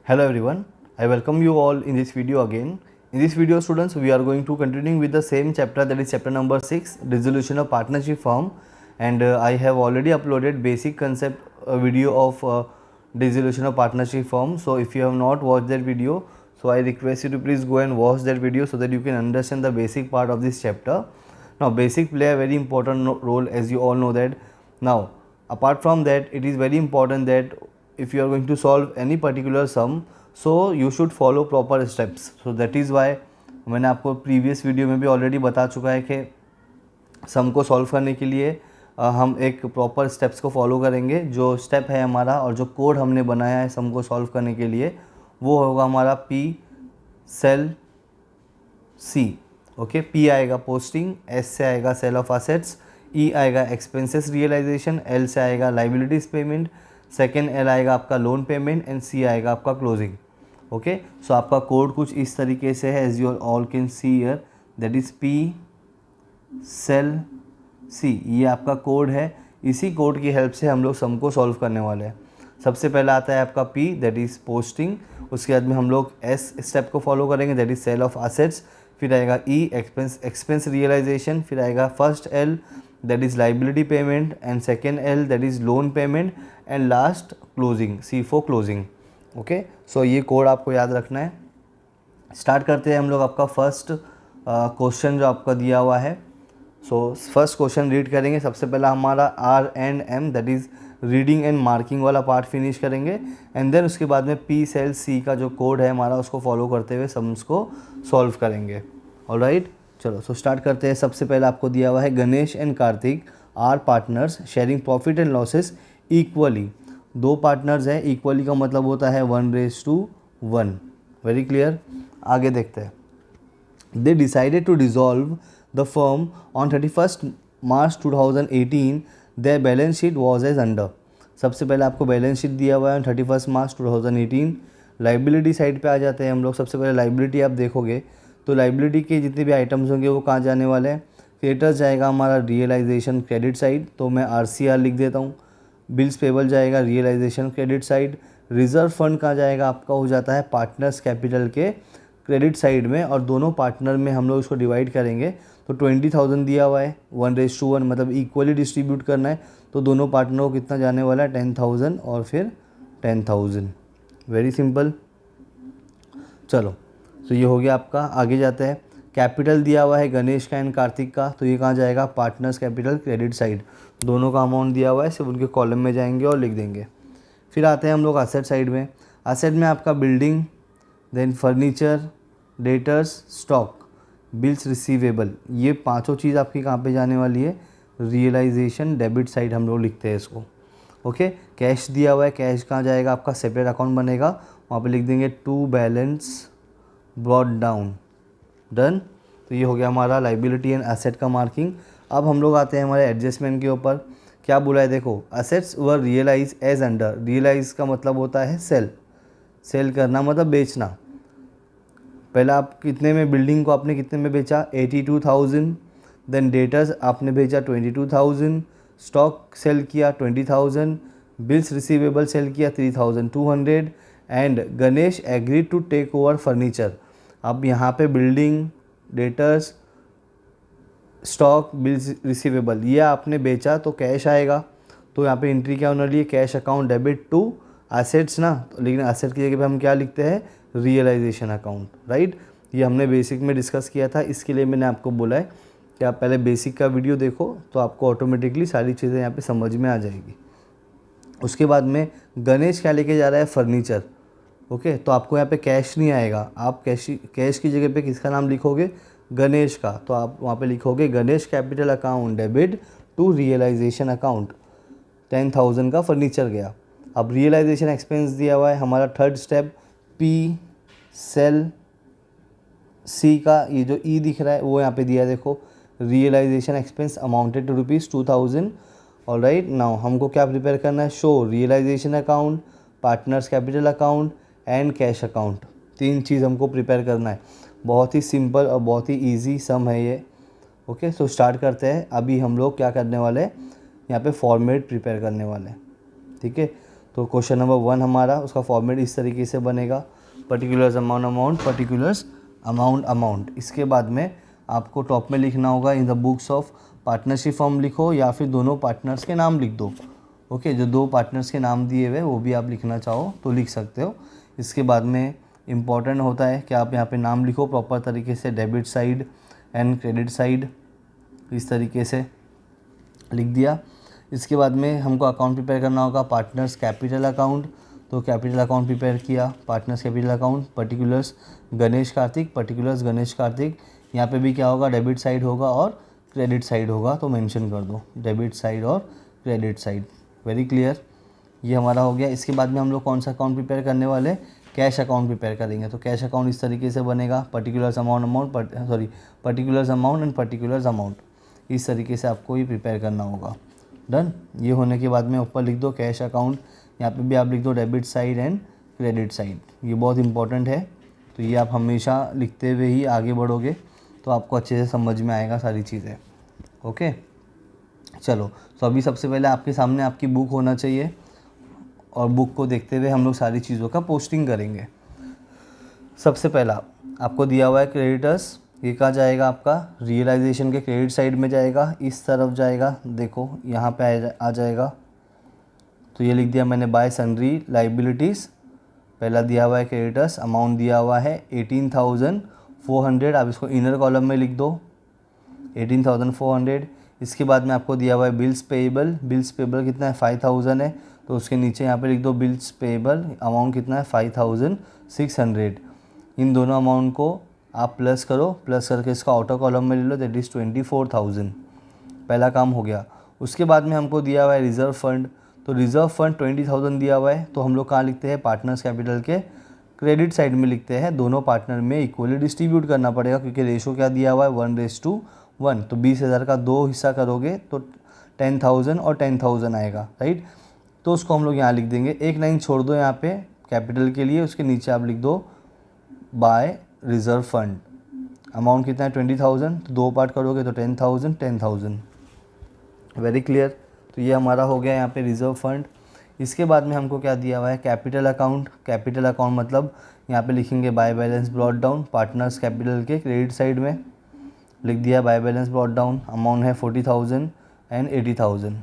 Hello everyone, I welcome you all in this video again. In this video students, we are going to continuing with the same chapter, that is chapter number 6, Dissolution of Partnership Firm, and I have already uploaded basic concept video of Dissolution of Partnership Firm. So if you have not watched that video, so I request you to please go and watch that video so that you can understand the basic part of this chapter. Now basic play a very important role, as you all know that. Now apart from that, it is very important that if you are going to solve any particular sum, so you should follow proper steps. So that is why मैंने आपको previous video में भी already बता चुका है कि सम को solve करने के लिए हम एक प्रॉपर स्टेप्स को फॉलो करेंगे. जो स्टेप है हमारा और जो कोड हमने बनाया है सम को सॉल्व करने के लिए, वो होगा हमारा पी सेल सी. ओके, पी आएगा पोस्टिंग, एस से आएगा सेल ऑफ असेट्स, ई आएगा एक्सपेंसेस रियलाइजेशन, एल से आएगा लाइबिलिटीज पेमेंट, सेकेंड एल आएगा आपका लोन पेमेंट एंड सी आएगा आपका क्लोजिंग. ओके, सो आपका कोड कुछ इस तरीके से है, as you all can see here, that is P sell C. ये आपका कोड है. इसी कोड की हेल्प से हम लोग सम को सॉल्व करने वाले हैं. सबसे पहला आता है आपका पी, दैट इज़ पोस्टिंग. उसके बाद में हम लोग एस स्टेप को फॉलो करेंगे, that is sale of assets. फिर आएगा ई, एक्सपेंस रियलाइजेशन. फिर आएगा first L, that is liability payment, and second L, that is loan payment, and last closing, C for closing. Okay, so ये code आपको याद रखना है. स्टार्ट करते हैं हम लोग आपका फर्स्ट क्वेश्चन जो आपका दिया हुआ है. सो फर्स्ट क्वेश्चन रीड करेंगे. सबसे पहला हमारा R and M, that is reading and marking वाला पार्ट फिनिश करेंगे, एंड देन उसके बाद में पी सेल सी का जो कोड है हमारा, उसको फॉलो करते हुए सम्स को सॉल्व करेंगे. ऑलराइट, चलो सो स्टार्ट करते हैं. सबसे पहले आपको दिया हुआ है Ganesh and Kartik are partners sharing profit and losses equally. दो पार्टनर्स हैं, इक्वली का मतलब होता है 1:1. Very clear. आगे देखते हैं. They decided to dissolve the firm on 31 March 2018. Their balance sheet was as under. सबसे पहले आपको बैलेंस शीट दिया हुआ है 31 मार्च 2018. लाइबिलिटी साइड पे आ जाते हैं हम लोग. सबसे पहले लाइबिलिटी आप देखोगे तो लाइबिलिटी के जितने भी आइटम्स होंगे वो कहाँ जाने वाले हैं. क्रेडिटर्स जाएगा हमारा रियलाइजेशन क्रेडिट साइड, तो मैं RCR लिख देता हूँ. बिल्स पेबल जाएगा realization credit side. Reserve fund कहाँ जाएगा आपका, हो जाता है पार्टनर्स कैपिटल के क्रेडिट साइड में, और दोनों पार्टनर में हम लोग इसको डिवाइड करेंगे. तो 20,000 दिया हुआ है, 1:1 मतलब इक्वली डिस्ट्रीब्यूट करना है. तो दोनों पार्टनरों को कितना जाने वाला है, 10,000 और फिर 10,000. Very simple. चलो, तो ये हो गया आपका. आगे जाते हैं. कैपिटल दिया हुआ है गणेश का एंड कार्तिक का, तो ये कहाँ जाएगा, पार्टनर्स कैपिटल क्रेडिट साइड. दोनों का अमाउंट दिया हुआ है, सिर्फ उनके कॉलम में जाएंगे और लिख देंगे. फिर आते हैं हम लोग असेट साइड में. असेट में आपका building, then furniture, debtors, stock, bills receivable, ये पांचों चीज़ आपकी कहाँ पे जाने वाली है, रियलाइजेशन डेबिट साइड हम लोग लिखते हैं इसको. ओके, कैश दिया हुआ है, कैश कहाँ जाएगा आपका, सेपरेट अकाउंट बनेगा, वहाँ पे लिख देंगे to balance brought down. Done. तो ये हो गया हमारा लाइबिलिटी एंड एसेट का मार्किंग. अब हम लोग आते हैं हमारे एडजस्टमेंट के ऊपर. क्या बोला है देखो, असेट्स वर रियलाइज एज अंडर. रियलाइज का मतलब होता है सेल. सेल करना मतलब बेचना. पहला आप कितने में, बिल्डिंग को आपने कितने में बेचा, 82,000. देन डेटर्स आपने बेचा 22,000. स्टॉक सेल किया 20,000. बिल्स रिसीवेबल सेल किया 3,200. And Ganesh agreed to take over furniture. अब यहाँ पे building, debtors, stock, bills receivable, ये आपने बेचा तो कैश आएगा. तो यहाँ पे एंट्री क्या होने वाली है, cash account debit to assets ना. लेकिन एसेट की जगह पे हम क्या लिखते हैं, रियलाइजेशन अकाउंट. राइट, ये हमने बेसिक में डिस्कस किया था, इसके लिए मैंने आपको बोला है कि आप पहले बेसिक का वीडियो देखो, तो आपको ऑटोमेटिकली सारी चीज़ें यहाँ पे समझ में आ जाएगी. उसके बाद में गणेश क्या लेके जा रहा है, फर्नीचर. ओके, तो आपको यहाँ पे कैश नहीं आएगा. आप कैश की जगह पे किसका नाम लिखोगे, गणेश का. तो आप वहाँ पे लिखोगे Ganesh capital account debit to realization account. 10,000 का फर्नीचर गया. अब रियलाइजेशन एक्सपेंस दिया हुआ है हमारा थर्ड स्टेप, पी सेल सी का ये जो ई दिख रहा है वो यहाँ पे दिया है. देखो, realization expense amounted to ₹2,000. Alright, now हमको क्या प्रिपेयर करना है, show realization account, partners capital account and cash account. तीन चीज़ हमको प्रिपेयर करना है. बहुत ही सिंपल और बहुत ही इजी सम है ये. ओके, सो स्टार्ट करते हैं. अभी हम लोग क्या करने वाले हैं, यहाँ पे फॉर्मेट प्रिपेयर करने वाले हैं. ठीक है, तो क्वेश्चन नंबर 1 हमारा उसका फॉर्मेट इस तरीके से बनेगा, particulars amount amount, particulars amount amount. इसके बाद में आपको टॉप में लिखना होगा in the books of partnership form लिखो, या फिर दोनों पार्टनर्स के नाम लिख दो। ओके, जो 2 पार्टनर्स के नाम दिए हुए वो भी आप लिखना चाहो तो लिख सकते हो। इसके बाद में इम्पॉर्टेंट होता है कि आप यहाँ पे नाम लिखो प्रॉपर तरीके से, debit side and credit side, इस तरीके से लिख दिया। इसके बाद में हमको अकाउंट प्रिपेयर करना होगा पार्टनर्स कैपिटल अकाउंट, तो कैपिटल अकाउंट प्रिपेयर किया, partners capital account, particulars Ganesh Kartik, particulars Ganesh Kartik. यहाँ पे भी क्या होगा, डेबिट साइड होगा और क्रेडिट साइड होगा, तो मेंशन कर दो डेबिट साइड और क्रेडिट साइड। वेरी क्लियर, ये हमारा हो गया। इसके बाद में हम लोग कौन सा अकाउंट प्रिपेयर करने वाले, कैश अकाउंट प्रिपेयर करेंगे। तो कैश अकाउंट इस तरीके से बनेगा, particulars amount particulars amount and particulars amount, इस तरीके से आपको ये प्रिपेयर करना होगा। डन। ये होने के बाद में ऊपर लिख दो कैश अकाउंट, यहाँ पे भी आप लिख दो debit side and credit side. ये बहुत इंपॉर्टेंट है, तो ये आप हमेशा लिखते हुए ही आगे बढ़ोगे तो आपको अच्छे से समझ में आएगा सारी चीज़ें। ओके, चलो। तो अभी सबसे पहले आपके सामने आपकी बुक होना चाहिए, और बुक को देखते हुए हम लोग सारी चीज़ों का पोस्टिंग करेंगे। सबसे पहला आपको दिया हुआ है क्रेडिटर्स, ये कहाँ जाएगा, आपका रियलाइजेशन के क्रेडिट साइड में जाएगा, इस तरफ जाएगा, देखो यहाँ पे आ जाएगा। तो ये लिख दिया मैंने, बाय सन्ड्री लाइबिलिटीज़, पहला दिया हुआ है क्रेडिटर्स, अमाउंट दिया हुआ है 18,400, आप इसको इनर कॉलम में लिख दो 18,400। इसके बाद में आपको दिया हुआ है बिल्स पेएबल, बिल्स पेएबल कितना है 5,000 है, तो उसके नीचे यहाँ पे लिख दो बिल्स पेएबल, अमाउंट कितना है 5,600। इन दोनों अमाउंट को आप प्लस करो, प्लस करके इसका आउटर कॉलम में ले लो, दैट इज़ 24,000। पहला काम हो गया। उसके बाद में हमको दिया हुआ है रिज़र्व फंड, तो रिज़र्व फंड 20,000 दिया हुआ है, तो हम लोग कहाँ लिखते हैं, पार्टनर्स कैपिटल के क्रेडिट साइड में लिखते हैं। दोनों पार्टनर में इक्वली डिस्ट्रीब्यूट करना पड़ेगा, क्योंकि रेशो क्या दिया हुआ है 1:1, तो 20,000 का 2 हिस्सा करोगे तो 10,000 और 10,000 आएगा, राइट। तो उसको हम लोग यहाँ लिख देंगे, एक लाइन छोड़ दो यहाँ पे कैपिटल के लिए, उसके नीचे आप लिख दो बाय रिज़र्व फंड। अमाउंट कितना है 20,000, तो 2 पार्ट करोगे तो 10,000 10,000। Very clear. तो ये हमारा हो गया यहाँ पे रिज़र्व फंड। इसके बाद में हमको क्या दिया हुआ है, कैपिटल अकाउंट। कैपिटल अकाउंट मतलब यहाँ पे लिखेंगे by balance brought down, partners capital के क्रेडिट साइड में लिख दिया by balance brought down, amount है 40,000 एंड 80,000।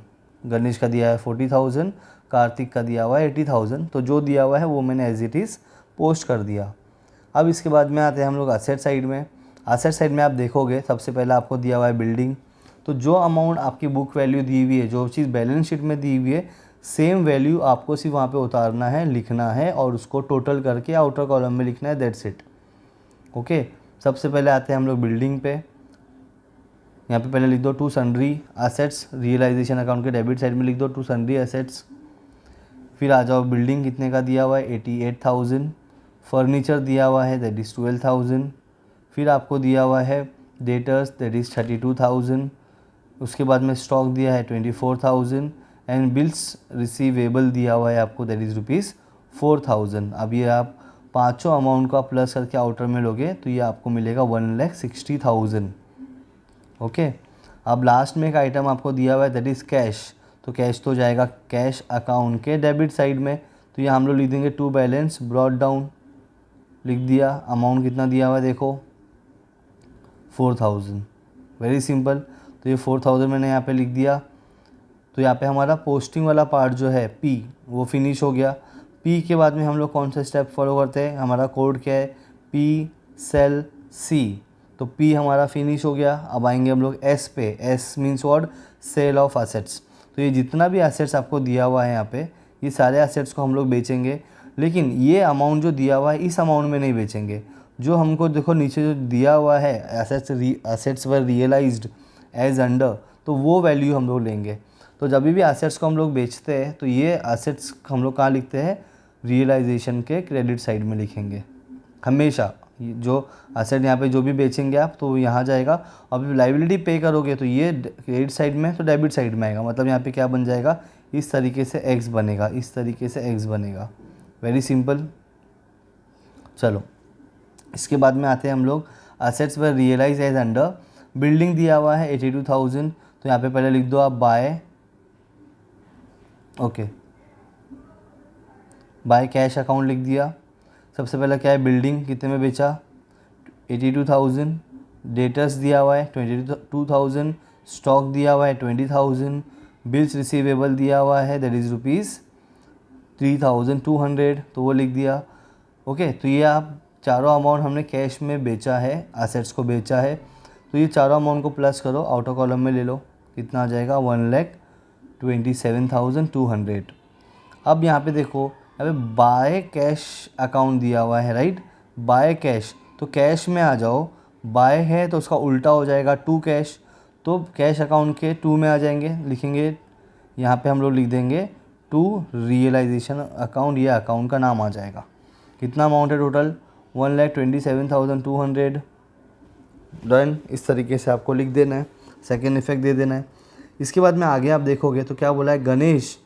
गणेश का दिया है 40,000, कार्तिक का दिया हुआ है 80,000, तो जो दिया हुआ है वो मैंने एज इट इज़ पोस्ट कर दिया। अब इसके बाद में आते हैं हम लोग असेट साइड में। असेट साइड में आप देखोगे सबसे पहले आपको दिया हुआ है बिल्डिंग, तो जो अमाउंट आपकी बुक वैल्यू दी हुई है, जो चीज़ बैलेंस शीट में दी हुई है, सेम वैल्यू आपको सिर्फ वहाँ पे उतारना है, लिखना है, और उसको टोटल करके आउटर कॉलम में लिखना है, दैट्स इट। ओके, सबसे पहले आते हैं हम लोग बिल्डिंग पे। यहाँ पे पहले लिख दो to sundry assets, realization account के डेबिट साइड में लिख दो टू सन्ड्री एसेट्स। फिर आ जाओ, बिल्डिंग कितने का दिया हुआ है 88,000, फर्नीचर दिया हुआ है दैट इज़ 12,000, फिर आपको दिया हुआ है डेटर्स दैट इज़ 32,000, उसके बाद में स्टॉक दिया है 24,000 एंड बिल्स रिसीवेबल दिया हुआ है आपको दैट इज़ ₹4,000। अब ये आप पाँचों अमाउंट को आप प्लस करके आउटर में लोगे तो ये आपको मिलेगा 1,60,000। ओके, अब लास्ट में एक आइटम आपको दिया हुआ है दैट इज़ कैश, तो कैश तो जाएगा कैश अकाउंट के डेबिट साइड में, तो ये हम लोग लिख देंगे टू बैलेंस ब्रॉट डाउन, लिख दिया। अमाउंट कितना दिया हुआ है देखो 4,000, वेरी सिंपल। तो ये 4,000 मैंने यहाँ पे लिख दिया। तो यहाँ पे हमारा पोस्टिंग वाला पार्ट जो है पी, वो फिनिश हो गया। पी के बाद में हम लोग कौन सा स्टेप फॉलो करते हैं, हमारा कोड क्या है, पी सेल सी, तो पी हमारा फिनिश हो गया। अब आएंगे हम लोग एस पे, S means what, sale of assets. तो ये जितना भी एसेट्स आपको दिया हुआ है यहाँ पे, ये सारे एसेट्स को हम लोग बेचेंगे, लेकिन ये अमाउंट जो दिया हुआ है इस अमाउंट में नहीं बेचेंगे। जो हमको देखो नीचे जो दिया हुआ है एसेट्स वर रियलाइज्ड एज अंडर, तो वो वैल्यू हम लोग लेंगे। तो जब भी एसेट्स को हम लोग बेचते हैं तो ये एसेट्स हम लोग कहाँ लिखते हैं, रियलाइजेशन के क्रेडिट साइड में लिखेंगे हमेशा। जो एसेट यहाँ पे जो भी बेचेंगे आप तो यहाँ जाएगा। अब लाइबिलिटी पे करोगे तो ये क्रेडिट साइड में तो डेबिट साइड में आएगा, मतलब यहाँ पे क्या बन जाएगा, इस तरीके से एक्स बनेगा, इस तरीके से एक्स बनेगा। Very simple. चलो, इसके बाद में आते हैं हम लोग एसेट्स वर रियलाइज एज अंडर। बिल्डिंग दिया हुआ है 82,000, तो यहाँ पे पहले लिख दो आप by, okay, by cash account लिख दिया। सबसे पहला क्या है, बिल्डिंग कितने में बेचा, 82,000। डेटर्स दिया हुआ है 22,000। स्टॉक दिया हुआ है 20,000। बिल्स रिसीवेबल दिया हुआ है दैट इज़ ₹3,200, तो वो लिख दिया। ओके, तो ये आप चारों अमाउंट हमने कैश में बेचा है, एसेट्स को बेचा है। तो ये चारों अमाउंट को प्लस करो, आउटर कॉलम में ले लो, कितना आ जाएगा 1,27,200। अब यहाँ पे देखो, यहाँ पे बाय कैश अकाउंट दिया हुआ है, राइट, बाय कैश, तो कैश में आ जाओ। बाय है तो उसका उल्टा हो जाएगा टू कैश, तो कैश अकाउंट के टू में आ जाएंगे, लिखेंगे यहाँ पे हम लोग लिख देंगे टू रियलाइजेशन अकाउंट, ये अकाउंट का नाम आ जाएगा। कितना अमाउंट है टोटल, 1,27,200। डन। इस तरीके से आपको लिख देना है, सेकेंड इफेक्ट दे देना है। इसके बाद में आगे आप देखोगे तो क्या बोला है, Ganesh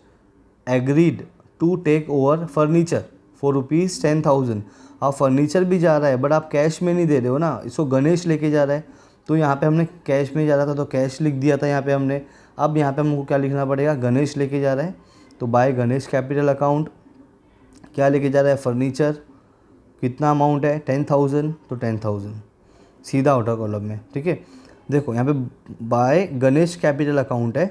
agreed to take over furniture for ₹10,000। आप फर्नीचर भी जा रहा है बट आप कैश में नहीं दे रहे हो ना, इसको गणेश लेके जा रहा है, तो यहाँ पे हमने कैश में जा रहा था तो कैश लिख दिया था यहाँ पे हमने। अब यहाँ पे हमको क्या लिखना पड़ेगा, गणेश लेके जा रहा है तो बाय गणेश कैपिटल अकाउंट, क्या लेके जा रहा है, फर्नीचर। कितना अमाउंट है 10,000, तो 10,000 सीधा आउटर कॉलम में, ठीक है। देखो यहाँ पे बाय गणेश कैपिटल अकाउंट है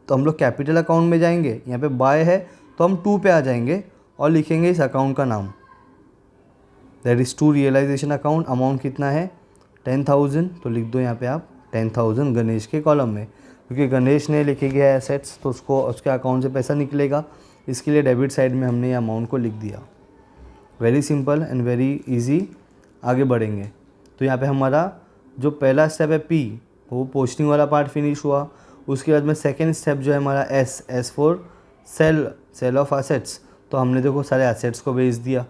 तो हम लोग कैपिटल अकाउंट में जाएंगे, यहाँ पे बाय है तो हम टू पे आ जाएंगे और लिखेंगे इस अकाउंट का नाम, that is to realization account. Amount कितना है 10,000, तो लिख दो यहाँ पे आप 10,000 गणेश के कॉलम में, क्योंकि गणेश ने लिखे गया एसेट्स तो उसको उसके अकाउंट से पैसा निकलेगा, इसके लिए डेबिट साइड में हमने ये अमाउंट को लिख दिया। Very simple and very easy. आगे बढ़ेंगे तो यहाँ पे हमारा जो पहला स्टेप है पी, वो पोस्टिंग वाला पार्ट फिनिश हुआ। उसके बाद में सेकेंड स्टेप जो है हमारा S for sale of assets, तो हमने देखो सारे एसेट्स को बेच दिया।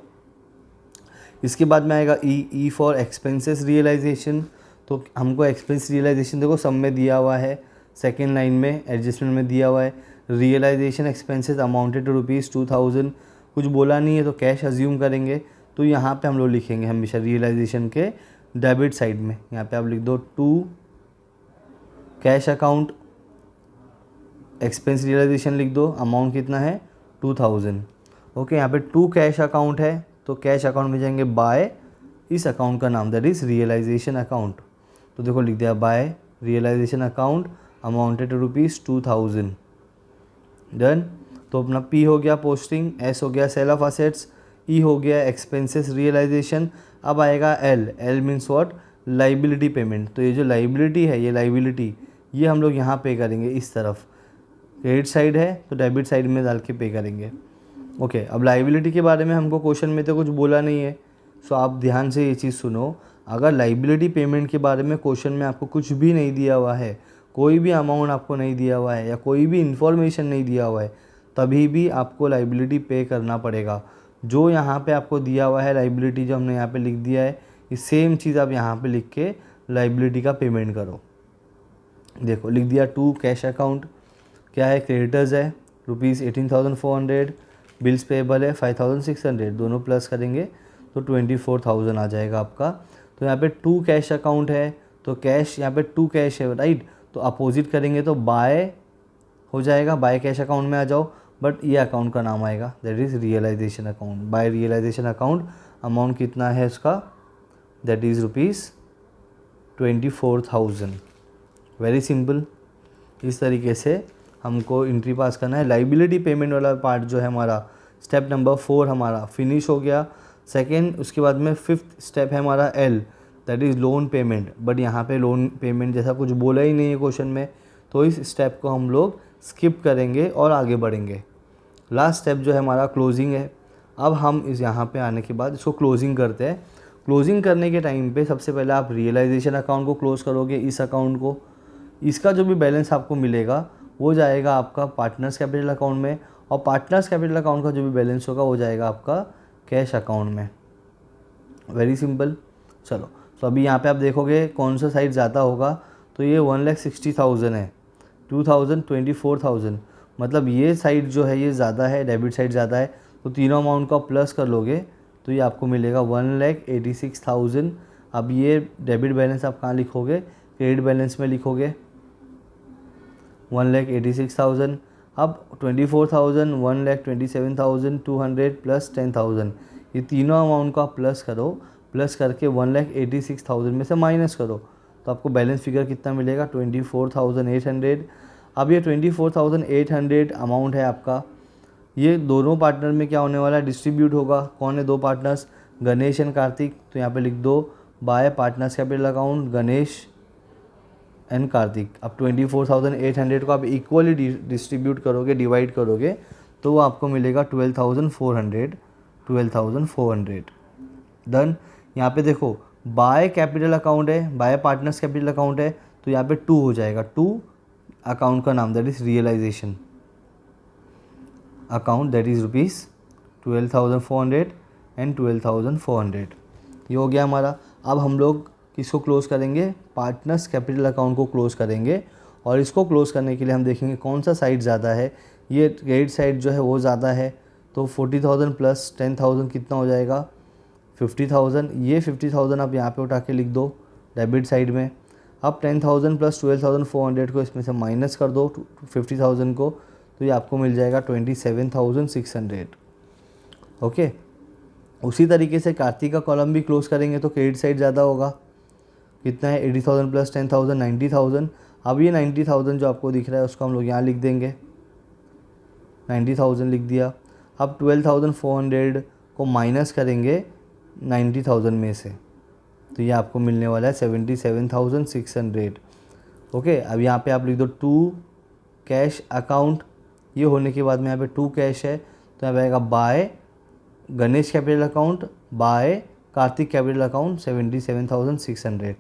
इसके बाद में आएगा ई फॉर एक्सपेंसेस रियलाइजेशन, तो हमको एक्सपेंस रियलाइजेशन देखो सब में दिया हुआ है, सेकेंड लाइन में एडजस्टमेंट में दिया हुआ है, रियलाइजेशन एक्सपेंसेस अमाउंटेड टू ₹2,000। कुछ बोला नहीं है तो कैश अज्यूम करेंगे, तो यहाँ पे हम लोग लिखेंगे हमेशा रियलाइजेशन के डेबिट साइड में, यहाँ पे आप लिख दो to cash account, expense realization लिख दो, अमाउंट कितना है 2,000। ओके, यहाँ पे टू कैश अकाउंट है तो कैश अकाउंट में जाएंगे बाय इस अकाउंट का नाम, दैट इज़ रियलाइजेशन अकाउंट। तो देखो लिख दिया by realization account amounted to ₹2,000। Done. तो अपना पी हो गया पोस्टिंग, एस हो गया सेल ऑफ असेट्स, ई हो गया एक्सपेंसेस रियलाइजेशन। अब आएगा L means what, liability payment. तो ये जो लाइबिलिटी है, ये लाइबिलिटी ये हम लोग यहाँ पे करेंगे इस तरफ, क्रेडिट साइड है तो डेबिट साइड में डाल के पे करेंगे। ओके, अब लाइबिलिटी के बारे में हमको क्वेश्चन में तो कुछ बोला नहीं है, सो आप ध्यान से ये चीज़ सुनो। अगर लाइबिलिटी पेमेंट के बारे में क्वेश्चन में आपको कुछ भी नहीं दिया हुआ है, कोई भी अमाउंट आपको नहीं दिया हुआ है या कोई भी इन्फॉर्मेशन नहीं दिया हुआ है, तभी भी आपको लाइबिलिटी पे करना पड़ेगा। जो यहाँ पे आपको दिया हुआ है लाइबिलिटी, जो हमने यहाँ पे लिख दिया है, ये सेम चीज़ आप यहाँ पे लिख के लाइबिलिटी का पेमेंट करो। देखो लिख दिया टू कैश अकाउंट, क्या है क्रेडिटर्स है ₹18,400, बिल्स पेएबल है 5,600, दोनों प्लस करेंगे तो 24,000 आ जाएगा आपका। तो यहाँ पे टू कैश अकाउंट है तो कैश यहाँ पे टू कैश है, राइट, तो अपोजिट करेंगे तो बाय हो जाएगा, बाय कैश अकाउंट में आ जाओ, बट ये अकाउंट का नाम आएगा that is realization account. By realization account amount कितना है उसका, दैट इज़ ₹24,000। Very simple. इस तरीके से हमको एंट्री पास करना है। लाइबिलिटी पेमेंट वाला पार्ट जो है हमारा स्टेप नंबर 4 हमारा फिनिश हो गया। सेकेंड, उसके बाद में फिफ्थ स्टेप है हमारा L, that is loan payment, but यहाँ पे लोन पेमेंट जैसा कुछ बोला ही नहीं है क्वेश्चन में, तो इस स्टेप को हम लोग स्किप करेंगे और आगे बढ़ेंगे। लास्ट स्टेप जो है हमारा क्लोजिंग है। अब हम इस यहाँ पे आने के बाद इसको क्लोजिंग करते हैं। क्लोजिंग करने के टाइम पे सबसे पहले आप रियलाइजेशन अकाउंट को क्लोज करोगे, इस अकाउंट को, इसका जो भी बैलेंस आपको मिलेगा वो जाएगा आपका पार्टनर्स कैपिटल अकाउंट में, और पार्टनर्स कैपिटल अकाउंट का जो भी बैलेंस होगा वो जाएगा आपका कैश अकाउंट में। Very simple. चलो, तो अभी यहाँ पे आप देखोगे कौन सा साइड ज़्यादा होगा, तो ये 1,60,000 है, 2,000, 24,000, मतलब ये साइड जो है ये ज़्यादा है, डेबिट साइड ज़्यादा है, तो तीनों अमाउंट को आप प्लस कर लोगे तो ये आपको मिलेगा 1,86,000। अब ये डेबिट बैलेंस आप कहाँ लिखोगे, क्रेडिट बैलेंस में लिखोगे 1,86,000। अब 24,000, 1,27,200 प्लस 10,000, ये तीनों अमाउंट को आप प्लस करो, प्लस करके 1,86,000 में से माइनस करो, तो आपको बैलेंस फिगर कितना मिलेगा? 24,800। अब ये 24,800 अमाउंट है आपका, ये दोनों पार्टनर में क्या होने वाला है? डिस्ट्रीब्यूट होगा। कौन है दो पार्टनर्स? गणेश एंड कार्तिक। तो यहाँ पे लिख दो bye partners capital account Ganesh and Kartik. अब 24,800 को आप इक्वली डिस्ट्रीब्यूट करोगे, डिवाइड करोगे, तो वो आपको मिलेगा 12,400। 12,400 डन। यहाँ पे देखो बाय कैपिटल अकाउंट है, बाय पार्टनर्स कैपिटल अकाउंट है, तो यहाँ पे 2 हो जाएगा। 2 अकाउंट का नाम that is realization account, that is rupees 12,400 and 12,400। ये हो गया हमारा। अब हम लोग किसको क्लोज करेंगे? पार्टनर्स कैपिटल अकाउंट को क्लोज करेंगे। और इसको क्लोज करने के लिए हम देखेंगे कौन सा साइड ज़्यादा है। ये क्रेडिट साइड जो है वो ज़्यादा है, तो 40,000 प्लस 10,000 कितना हो जाएगा? 50,000। ये 50,000 आप यहाँ पे उठा के लिख दो डेबिट साइड में। अब 10,000 प्लस 12,400 को इसमें से माइनस कर दो 50,000 को, तो ये आपको मिल जाएगा 27,600। ओके। उसी तरीके से कार्तिक का कॉलम भी क्लोज करेंगे तो क्रेडिट साइड ज़्यादा होगा। कितना है? 80,000 प्लस 10,000 90,000। अब ये 90,000 जो आपको दिख रहा है उसको हम लोग यहाँ लिख देंगे, 90,000 लिख दिया। अब 12,400 को माइनस करेंगे 90,000 में से, तो ये आपको मिलने वाला है 77,600। ओके। अब यहाँ पे आप लिख दो 2 कैश अकाउंट। ये होने के बाद में यहाँ पे 2 कैश है, तो यहाँ पे आएगा by Ganesh capital account by Kartik capital account 77,600।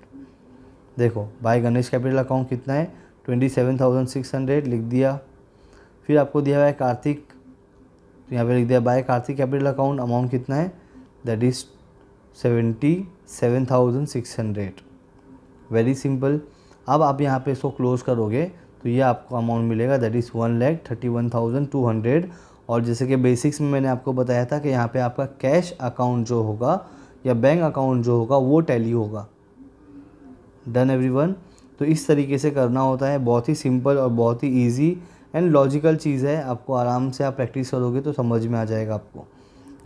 देखो बाय गणेश कैपिटल अकाउंट कितना है? 27,600 लिख दिया। फिर आपको दिया हुआ है कार्तिक, तो यहाँ पे लिख दिया by Kartik capital account, amount कितना है? That is 77,600। Very simple. अब आप यहाँ पे इसको क्लोज करोगे तो ये आपको अमाउंट मिलेगा, दैट इज़ 1,31,200। और जैसे कि बेसिक्स में मैंने आपको बताया था कि यहाँ पे आपका कैश अकाउंट जो होगा या बैंक अकाउंट जो होगा वो टैली होगा। Done everyone. तो इस तरीके से करना होता है, बहुत ही सिंपल और बहुत ही ईजी एंड लॉजिकल चीज़ है। आपको आराम से आप प्रैक्टिस करोगे तो समझ में आ जाएगा आपको।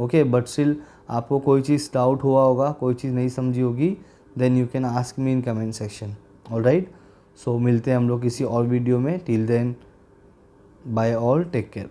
ओके। बट स्टिल आपको कोई चीज़ डाउट हुआ होगा, कोई चीज़ नहीं समझी होगी, then you can ask me in comment section. Alright. So मिलते हैं हम लोग किसी और वीडियो में। Till then bye all, take care.